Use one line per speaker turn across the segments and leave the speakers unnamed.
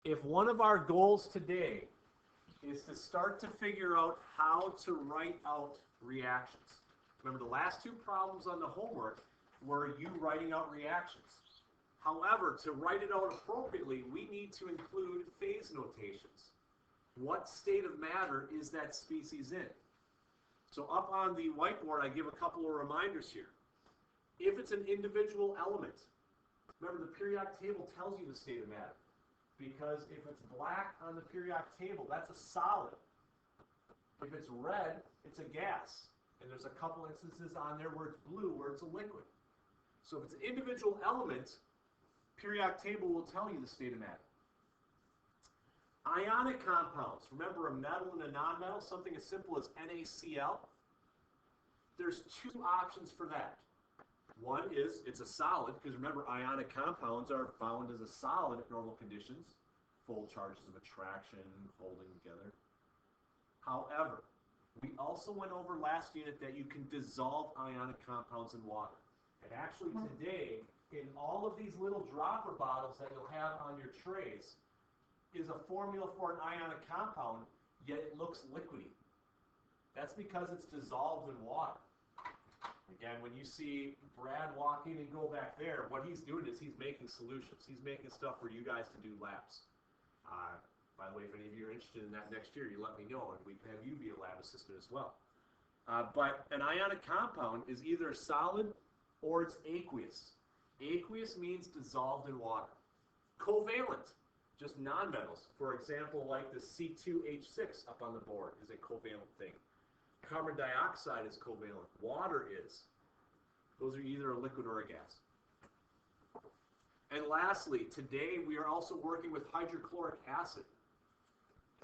If one of our goals today is to start to figure out how to write out reactions. Remember, the last two problems on the homework were you writing out reactions. However, to write it out appropriately, we need to include phase notations. What state of matter is that species in? So up on the whiteboard, I give a couple of reminders here. If it's an individual element, remember the periodic table tells you the state of matter. Because if it's black on the periodic table, that's a solid. If it's red, it's a gas. And there's a couple instances on there where it's blue, where it's a liquid. So if it's an individual element, periodic table will tell you the state of matter. Ionic compounds. Remember a metal and a nonmetal, something as simple as NaCl? There's two options for that. One is it's a solid, because remember ionic compounds are found as a solid at normal conditions, full charges of attraction, holding together. However, we also went over last unit that you can dissolve ionic compounds in water. And actually today, in all of these little dropper bottles that you'll have on your trays, is a formula for an ionic compound, yet it looks liquidy. That's because it's dissolved in water. Again, when you see Brad walk in and go back there, what he's doing is he's making solutions. He's making stuff for you guys to do labs. By the way, if any of you are interested in that next year, you let me know, and we can have you be a lab assistant as well. But an ionic compound is either solid or it's aqueous. Aqueous means dissolved in water. Covalent, just nonmetals. For example, like the C2H6 up on the board is a covalent thing. Carbon dioxide is covalent. Water is. Those are either a liquid or a gas. And lastly, today we are also working with hydrochloric acid.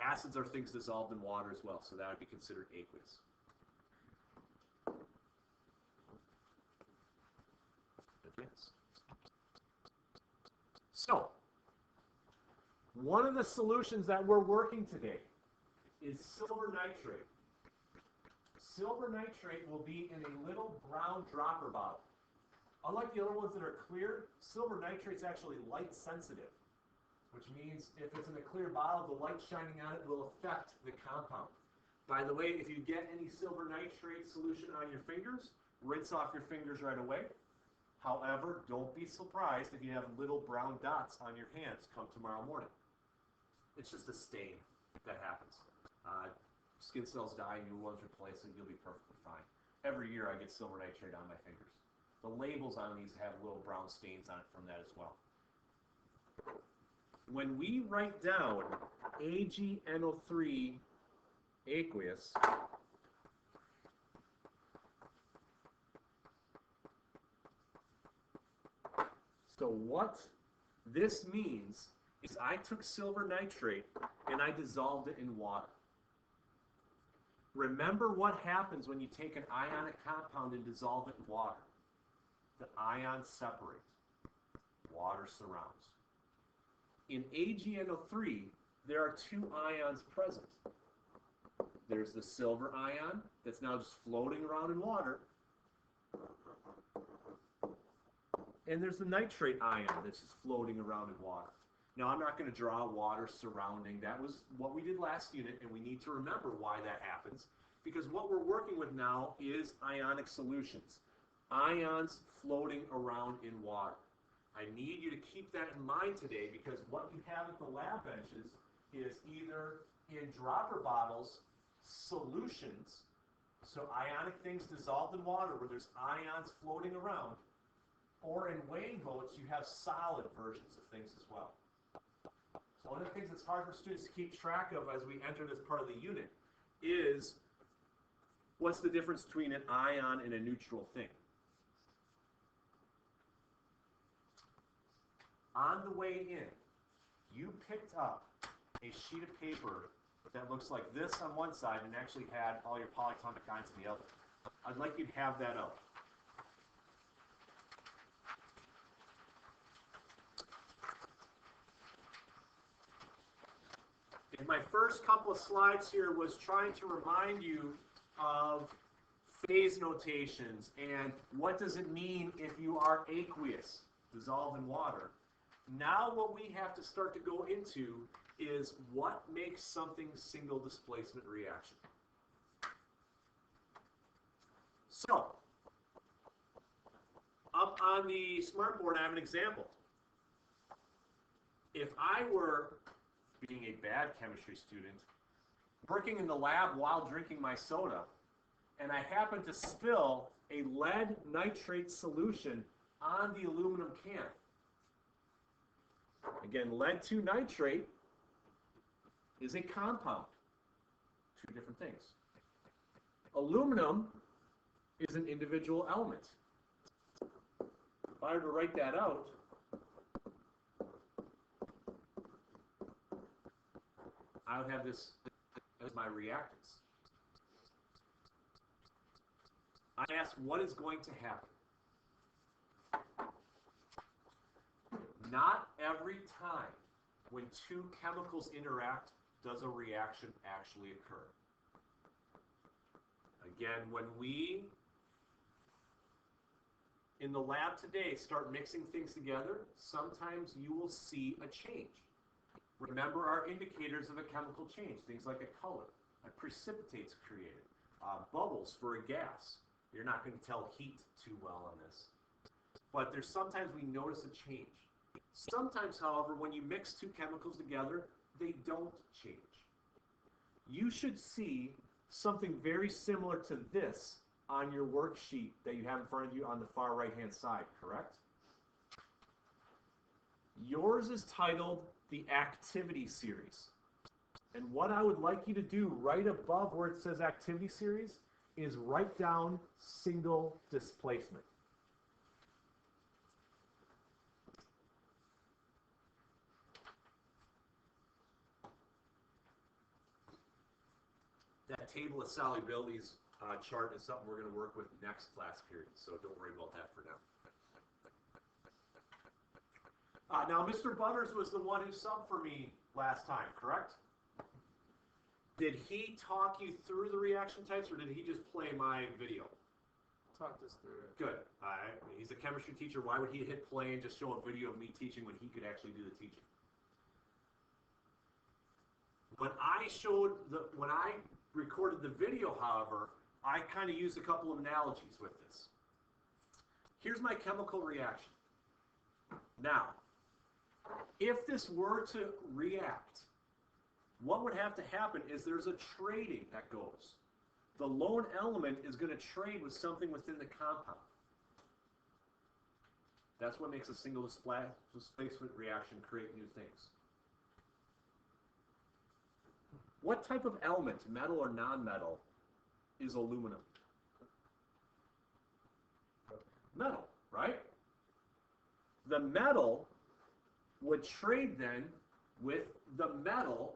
Acids are things dissolved in water as well, so that would be considered aqueous. So, one of the solutions that we're working today is silver nitrate. Silver nitrate will be in a little brown dropper bottle. Unlike the other ones that are clear, silver nitrate is actually light sensitive, which means if it's in a clear bottle, the light shining on it will affect the compound. By the way, if you get any silver nitrate solution on your fingers, rinse off your fingers right away. However, don't be surprised if you have little brown dots on your hands come tomorrow morning. It's just a stain that happens. Skin cells die, new ones replace it, you'll be perfectly fine. Every year I get silver nitrate on my fingers. The labels on these have little brown stains on it from that as well. When we write down AgNO3 aqueous, so what this means is I took silver nitrate and I dissolved it in water. Remember what happens when you take an ionic compound and dissolve it in water. The ions separate. Water surrounds. In AgNO3, there are two ions present. There's the silver ion that's now just floating around in water. And there's the nitrate ion that's just floating around in water. Now, I'm not going to draw water surrounding. That was what we did last unit, and we need to remember why that happens, because what we're working with now is ionic solutions. Ions floating around in water. I need you to keep that in mind today, because what you have at the lab benches is either in dropper bottles, solutions, so ionic things dissolved in water where there's ions floating around, or in weighing boats, you have solid versions of things as well. So one of the things that's hard for students to keep track of as we enter this part of the unit is what's the difference between an ion and a neutral thing. On the way in, you picked up a sheet of paper that looks like this on one side and actually had all your polyatomic ions on the other. I'd like you to have that up. And my first couple of slides here was trying to remind you of phase notations and what does it mean if you are aqueous, dissolved in water. Now what we have to start to go into is what makes something single displacement reaction. So, up on the smartboard I have an example. If I were, being a bad chemistry student, working in the lab while drinking my soda, and I happen to spill a lead nitrate solution on the aluminum can. Again, lead 2 nitrate is a compound. Two different things. Aluminum is an individual element. If I were to write that out, I would have this as my reactants. I ask, what is going to happen? Not every time when two chemicals interact does a reaction actually occur. Again, when we, in the lab today, start mixing things together, sometimes you will see a change. Remember our indicators of a chemical change, things like a color, a precipitate's created, bubbles for a gas. You're not going to tell heat too well on this. But there's sometimes we notice a change. Sometimes, however, when you mix two chemicals together, they don't change. You should see something very similar to this on your worksheet that you have in front of you on the far right-hand side, correct? Yours is titled the Activity Series. And what I would like you to do right above where it says Activity Series is write down single displacement. That table of solubilities chart is something we're going to work with next class period, so don't worry about that for now. Now, Mr. Butters was the one who subbed for me last time, correct? Did he talk you through the reaction types, or did he just play my video?
Talked us through it.
Good. He's a chemistry teacher. Why would he hit play and just show a video of me teaching when he could actually do the teaching? When I recorded the video, however, I kind of used a couple of analogies with this. Here's my chemical reaction. Now, if this were to react, what would have to happen is there's a trading that goes. The lone element is going to trade with something within the compound. That's what makes a single displacement reaction create new things. What type of element, metal or non-metal, is aluminum? Metal, right? The metal would trade then with the metal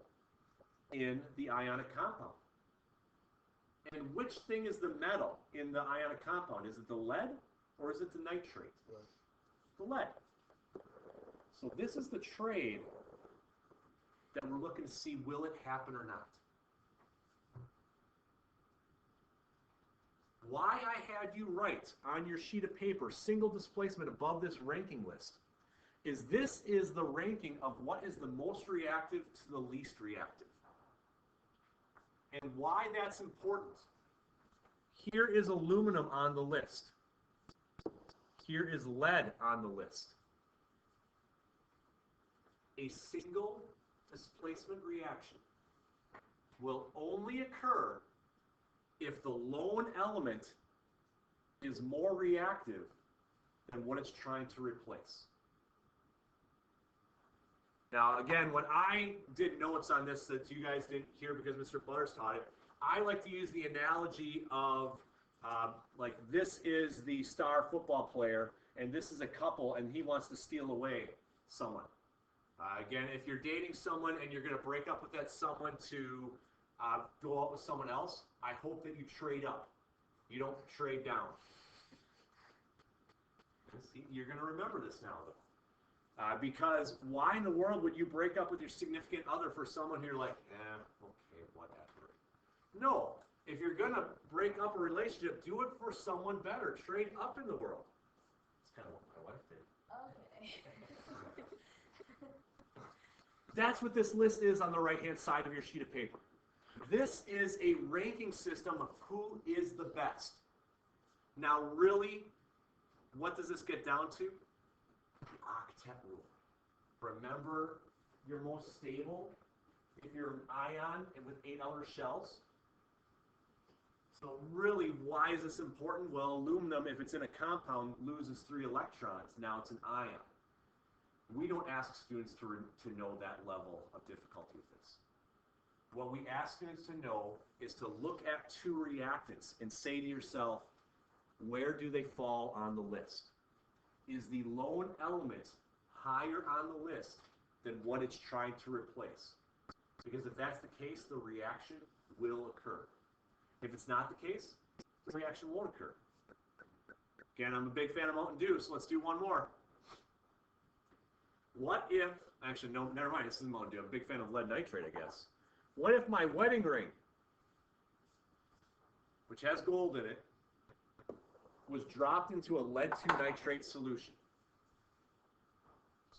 in the ionic compound. And which thing is the metal in the ionic compound? Is it the lead or is it the nitrate? The lead. So this is the trade that we're looking to see, will it happen or not? Why I had you write on your sheet of paper single displacement above this ranking list is this is the ranking of what is the most reactive to the least reactive. And why that's important. Here is aluminum on the list. Here is lead on the list. A single displacement reaction will only occur if the lone element is more reactive than what it's trying to replace. Now, again, when I did notes on this that you guys didn't hear because Mr. Butters taught it, I like to use the analogy of like this is the star football player and this is a couple and he wants to steal away someone. Again, if you're dating someone and you're going to break up with that someone to go out with someone else, I hope that you trade up. You don't trade down. See, you're going to remember this now, though. Because why in the world would you break up with your significant other for someone who you're like, okay, whatever. No, if you're going to break up a relationship, do it for someone better. Trade up in the world. That's kind of what my wife did.
Okay.
That's what this list is on the right-hand side of your sheet of paper. This is a ranking system of who is the best. Now, really, what does this get down to? The octet rule. Remember, you're most stable if you're an ion and with 8 outer shells. So really, why is this important? Well, aluminum, if it's in a compound, loses 3 electrons. Now it's an ion. We don't ask students to know that level of difficulty with this. What we ask students to know is to look at 2 reactants and say to yourself, where do they fall on the list? Is the lone element higher on the list than what it's trying to replace? Because if that's the case, the reaction will occur. If it's not the case, the reaction won't occur. Again, I'm a big fan of Mountain Dew, so let's do one more. What if, actually, no, never mind, this isn't Mountain Dew. I'm a big fan of lead nitrate, I guess. What if my wedding ring, which has gold in it, was dropped into a lead-2 nitrate solution?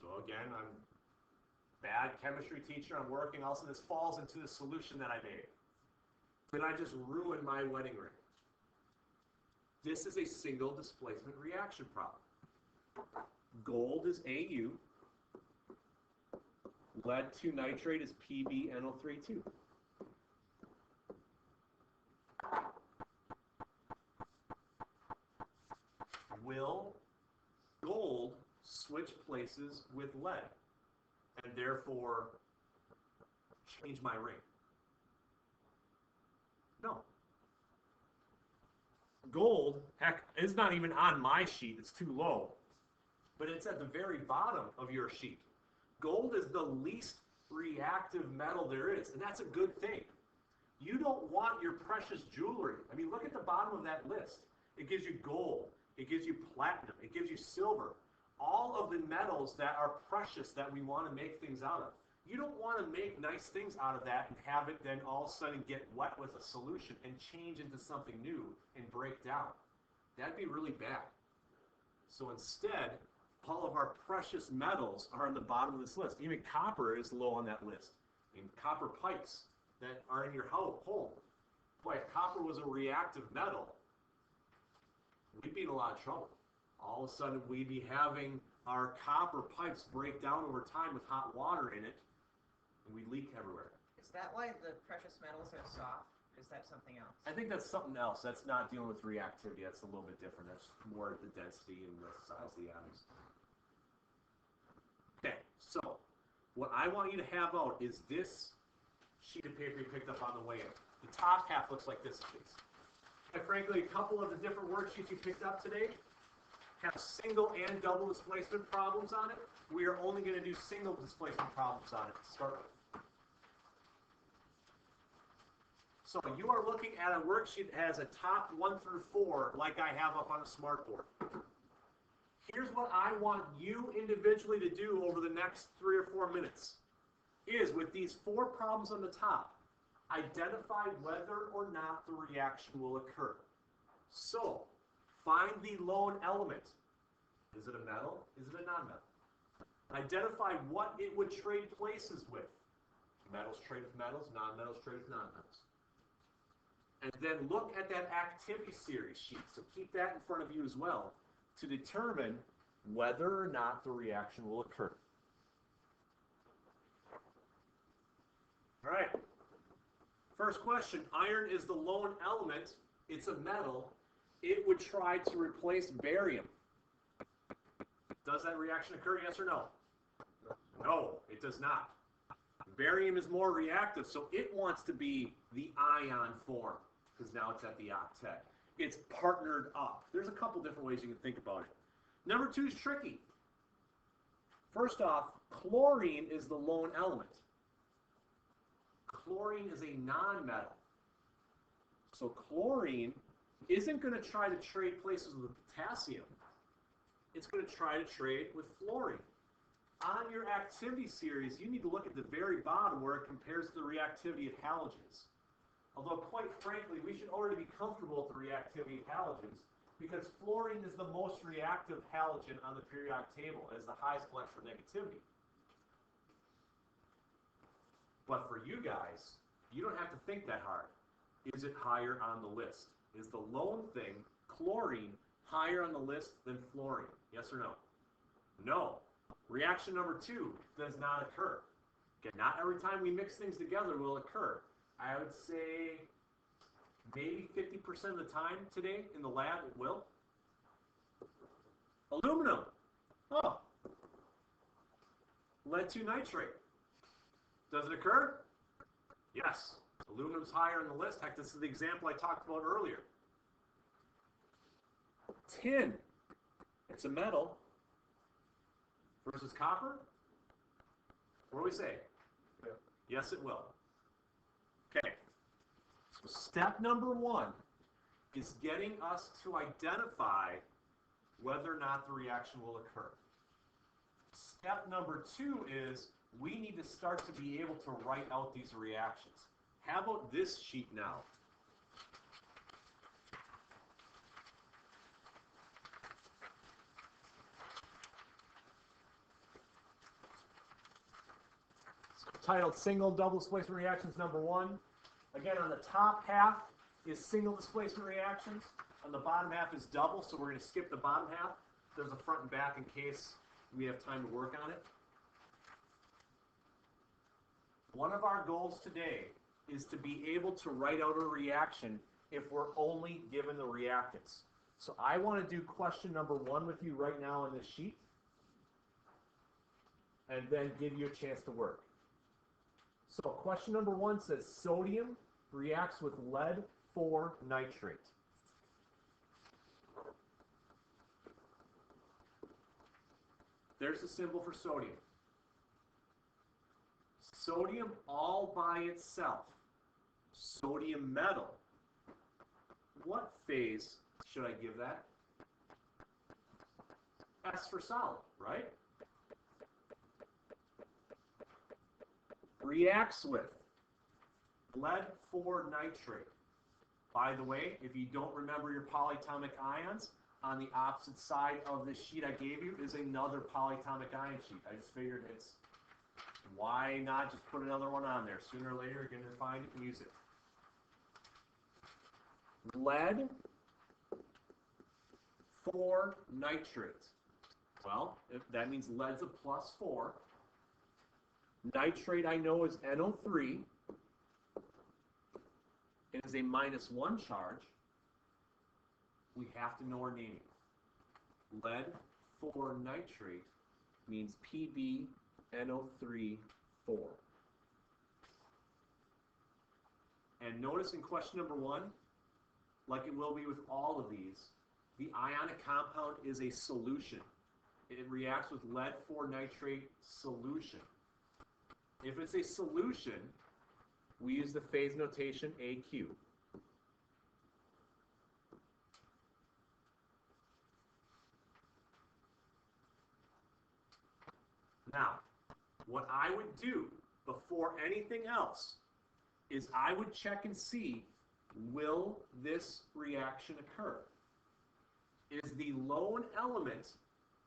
So again, I'm a bad chemistry teacher. I'm working. Also, this falls into the solution that I made. Did I just ruin my wedding ring? This is a single displacement reaction problem. Gold is AU. Lead-2 nitrate is PbNO3 2. Will gold switch places with lead and therefore change my ring? No. Gold, heck, is not even on my sheet. It's too low. But it's at the very bottom of your sheet. Gold is the least reactive metal there is, and that's a good thing. You don't want your precious jewelry. I mean, look at the bottom of that list. It gives you gold. It gives you platinum. It gives you silver. All of the metals that are precious that we want to make things out of. You don't want to make nice things out of that and have it then all of a sudden get wet with a solution and change into something new and break down. That'd be really bad. So instead, all of our precious metals are on the bottom of this list. Even copper is low on that list. I mean, copper pipes that are in your home. Boy, if copper was a reactive metal, we'd be in a lot of trouble. All of a sudden, we'd be having our copper pipes break down over time with hot water in it, and we'd leak everywhere.
Is that why the precious metals are soft? Or is that something else?
I think that's something else. That's not dealing with reactivity. That's a little bit different. That's more the density and the size of the atoms. Okay, so what I want you to have out is this sheet of paper you picked up on the way in. The top half looks like this, please. And frankly, a couple of the different worksheets you picked up today have single and double displacement problems on it. We are only going to do single displacement problems on it to start with. So you are looking at a worksheet that has a top 1 through 4 like I have up on a smartboard. Here's what I want you individually to do over the next 3 or 4 minutes is with these 4 problems on the top, identify whether or not the reaction will occur. So, find the lone element. Is it a metal? Is it a non-metal? Identify what it would trade places with. Metals trade with metals, non-metals trade with non-metals. And then look at that activity series sheet. So keep that in front of you as well to determine whether or not the reaction will occur. All right. First question, iron is the lone element. It's a metal. It would try to replace barium. Does that reaction occur, yes or no? No, it does not. Barium is more reactive, so it wants to be the ion form, because now it's at the octet. It's partnered up. There's a couple different ways you can think about it. Number 2 is tricky. First off, chlorine is the lone element. Chlorine is a non-metal. So chlorine isn't going to try to trade places with potassium. It's going to try to trade with fluorine. On your activity series, you need to look at the very bottom where it compares to the reactivity of halogens. Although, quite frankly, we should already be comfortable with the reactivity of halogens because fluorine is the most reactive halogen on the periodic table. It has the highest electronegativity. But for you guys, you don't have to think that hard. Is it higher on the list? Is the lone thing, chlorine, higher on the list than fluorine? Yes or no? No. Reaction number 2 does not occur. Okay, not every time we mix things together will occur. I would say maybe 50% of the time today in the lab it will. Aluminum. Oh. Lead 2 nitrate. Does it occur? Yes. Aluminum's higher on the list. Heck, this is the example I talked about earlier. Tin. It's a metal. Versus copper? What do we say?
Yeah.
Yes, it will. Okay. So step number 1 is getting us to identify whether or not the reaction will occur. Step number 2 is we need to start to be able to write out these reactions. How about this sheet now? It's titled Single Double Displacement Reactions number 1. Again, on the top half is single displacement reactions. On the bottom half is double, so we're going to skip the bottom half. There's a front and back in case we have time to work on it. One of our goals today is to be able to write out a reaction if we're only given the reactants. So I want to do question number 1 with you right now on this sheet, and then give you a chance to work. So question number 1 says sodium reacts with lead 4 nitrate. There's the symbol for sodium. Sodium all by itself. Sodium metal. What phase should I give that? S for solid, right? Reacts with lead 4 nitrate. By the way, if you don't remember your polyatomic ions, on the opposite side of the sheet I gave you is another polyatomic ion sheet. I just figured it's, why not just put another one on there? Sooner or later, you're going to find it and use it. Lead 4 nitrate. Well, that means lead's a +4. Nitrate, I know, is NO3. It is a -1 charge. We have to know our naming. Lead 4 nitrate means PbNO3 4. And notice in question number 1, like it will be with all of these, the ionic compound is a solution. It reacts with lead 4 nitrate solution. If it's a solution, we use the phase notation AQ. Now, what I would do before anything else is I would check and see, will this reaction occur? Is the lone element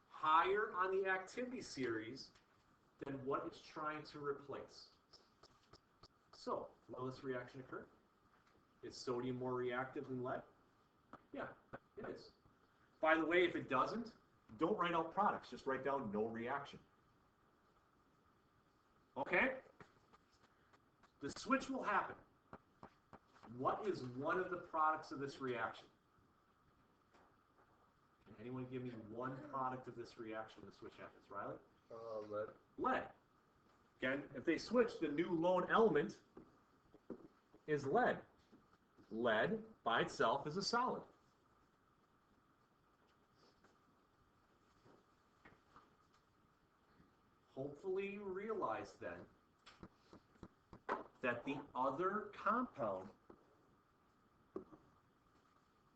higher on the activity series than what it's trying to replace? So, will this reaction occur? Is sodium more reactive than lead? Yeah, it is. By the way, if it doesn't, don't write out products. Just write down no reaction. Okay? The switch will happen. What is one of the products of this reaction? Can anyone give me one product of this reaction when the switch happens? Riley?
Lead.
Lead. Again, if they switch, the new lone element is lead. Lead by itself is a solid. Hopefully you realize then that the other compound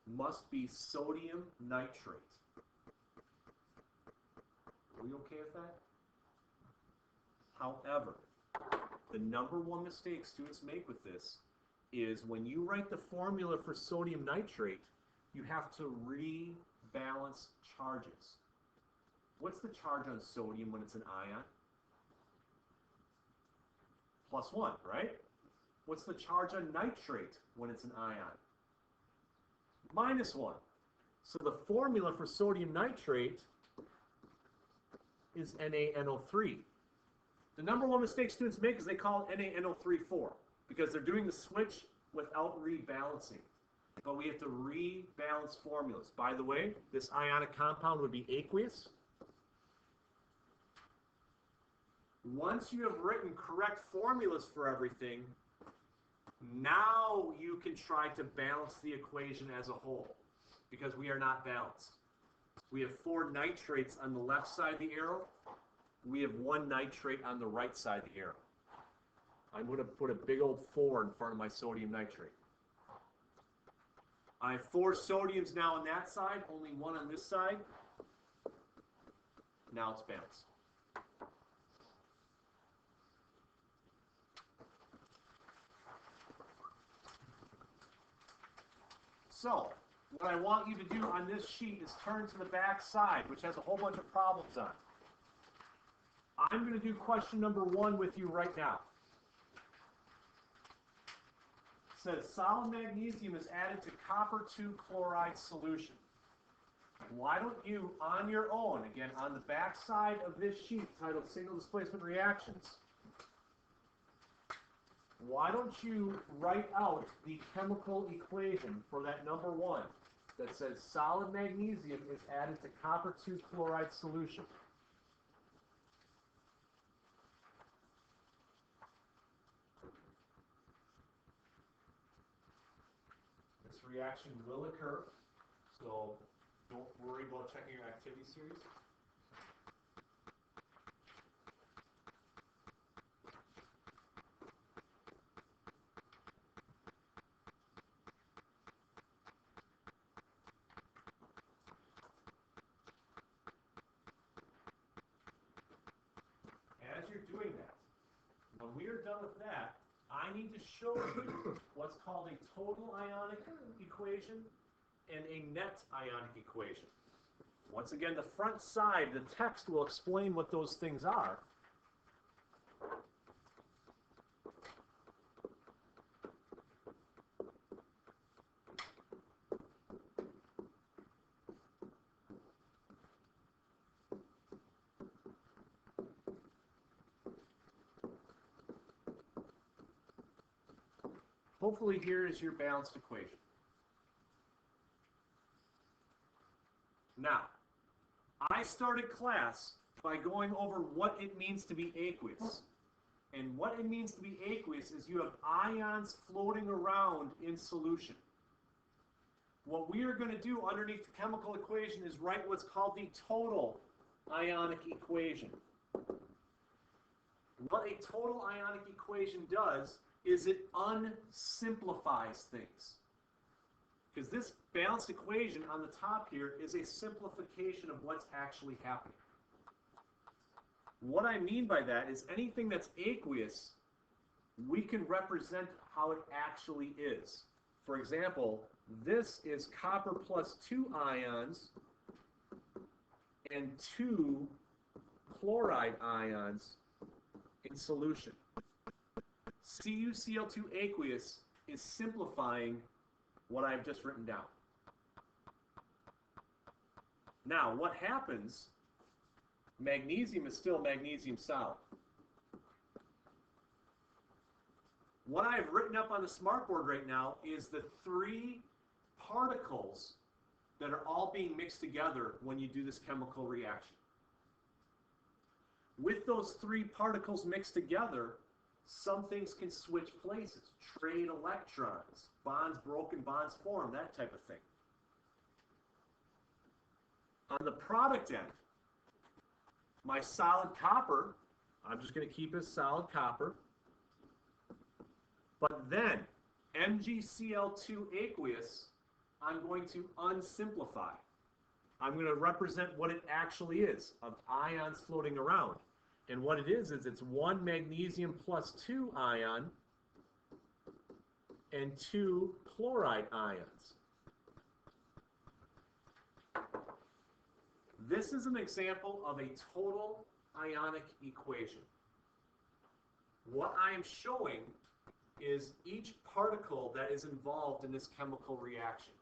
must be sodium nitrate. Are we okay with that? However, the number 1 mistake students make with this is when you write the formula for sodium nitrate, you have to rebalance charges. What's the charge on sodium when it's an ion? Plus 1, right? What's the charge on nitrate when it's an ion? Minus 1. So the formula for sodium nitrate is NaNO3. The number one mistake students make is they call it NaNO3,4 because they're doing the switch without rebalancing. But we have to rebalance formulas. By the way, this ionic compound would be aqueous. Once you have written correct formulas for everything, now you can try to balance the equation as a whole because we are not balanced. We have 4 nitrates on the left side of the arrow. We have 1 nitrate on the right side of the arrow. I'm going to put a big old 4 in front of my sodium nitrate. I have 4 sodiums now on that side, only 1 on this side. Now it's balanced. So, what I want you to do on this sheet is turn to the back side, which has a whole bunch of problems on it. I'm going to do question number 1 with you right now. It says solid magnesium is added to copper 2 chloride solution. Why don't you, on your own, again, on the back side of this sheet titled Signal Displacement Reactions, why don't you write out the chemical equation for that number 1 that says solid magnesium is added to copper 2 chloride solution? This reaction will occur, so don't worry about checking your activity series. As you're doing that, when we are done with that, I need to show you what's called a total ionic equation and a net ionic equation. Once again, the front side, the text will explain what those things are. Hopefully here is your balanced equation. Now, I started class by going over what it means to be aqueous. And what it means to be aqueous is you have ions floating around in solution. What we are going to do underneath the chemical equation is write what's called the total ionic equation. What a total ionic equation does is it unsimplifies things. Because this balanced equation on the top here is a simplification of what's actually happening. What I mean by that is anything that's aqueous, we can represent how it actually is. For example, this is copper plus 2 ions and 2 chloride ions in solution. CuCl2 aqueous is simplifying what I've just written down. Now, what happens, magnesium is still magnesium solid. What I've written up on the smartboard right now is the 3 particles that are all being mixed together when you do this chemical reaction. With those 3 particles mixed together, some things can switch places, trade electrons, bonds broken, bonds formed, that type of thing. On the product end, my solid copper, I'm just going to keep as solid copper. But then, MgCl2 aqueous, I'm going to unsimplify. I'm going to represent what it actually is, of ions floating around. And what it is it's 1 magnesium plus 2 ion and 2 chloride ions. This is an example of a total ionic equation. What I am showing is each particle that is involved in this chemical reaction.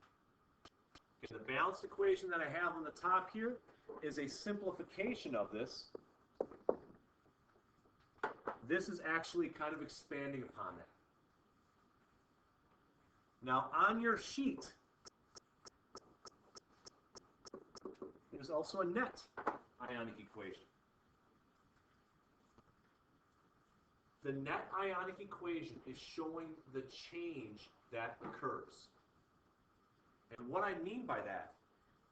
Okay, the balanced equation that I have on the top here is a simplification of this. This is actually kind of expanding upon that. Now, on your sheet, there's also a net ionic equation. The net ionic equation is showing the change that occurs. And what I mean by that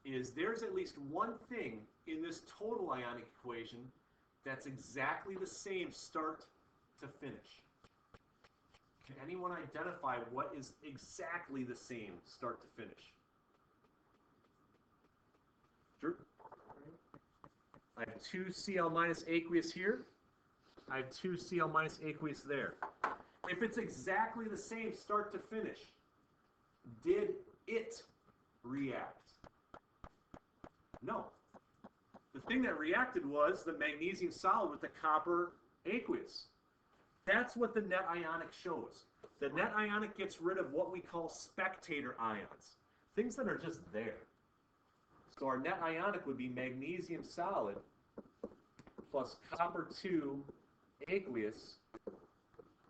is there's at least one thing in this total ionic equation that's exactly the same start to finish. Can anyone identify what is exactly the same start to finish? Drew? I have 2Cl minus aqueous here. I have 2Cl minus aqueous there. If it's exactly the same start to finish, did it react? No. The thing that reacted was the magnesium solid with the copper aqueous. That's what the net ionic shows. The net ionic gets rid of what we call spectator ions, things that are just there. So our net ionic would be magnesium solid plus copper 2 aqueous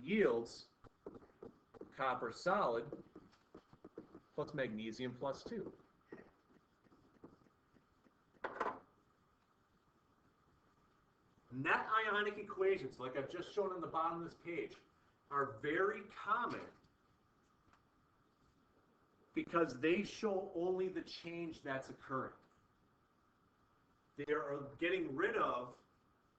yields copper solid plus magnesium plus 2. Net ionic equations, like I've just shown on the bottom of this page, are very common because they show only the change that's occurring. They are getting rid of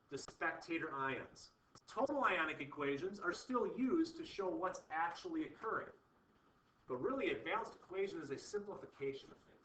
the spectator ions. Total ionic equations are still used to show what's actually occurring. But really, a balanced equation is a simplification of things.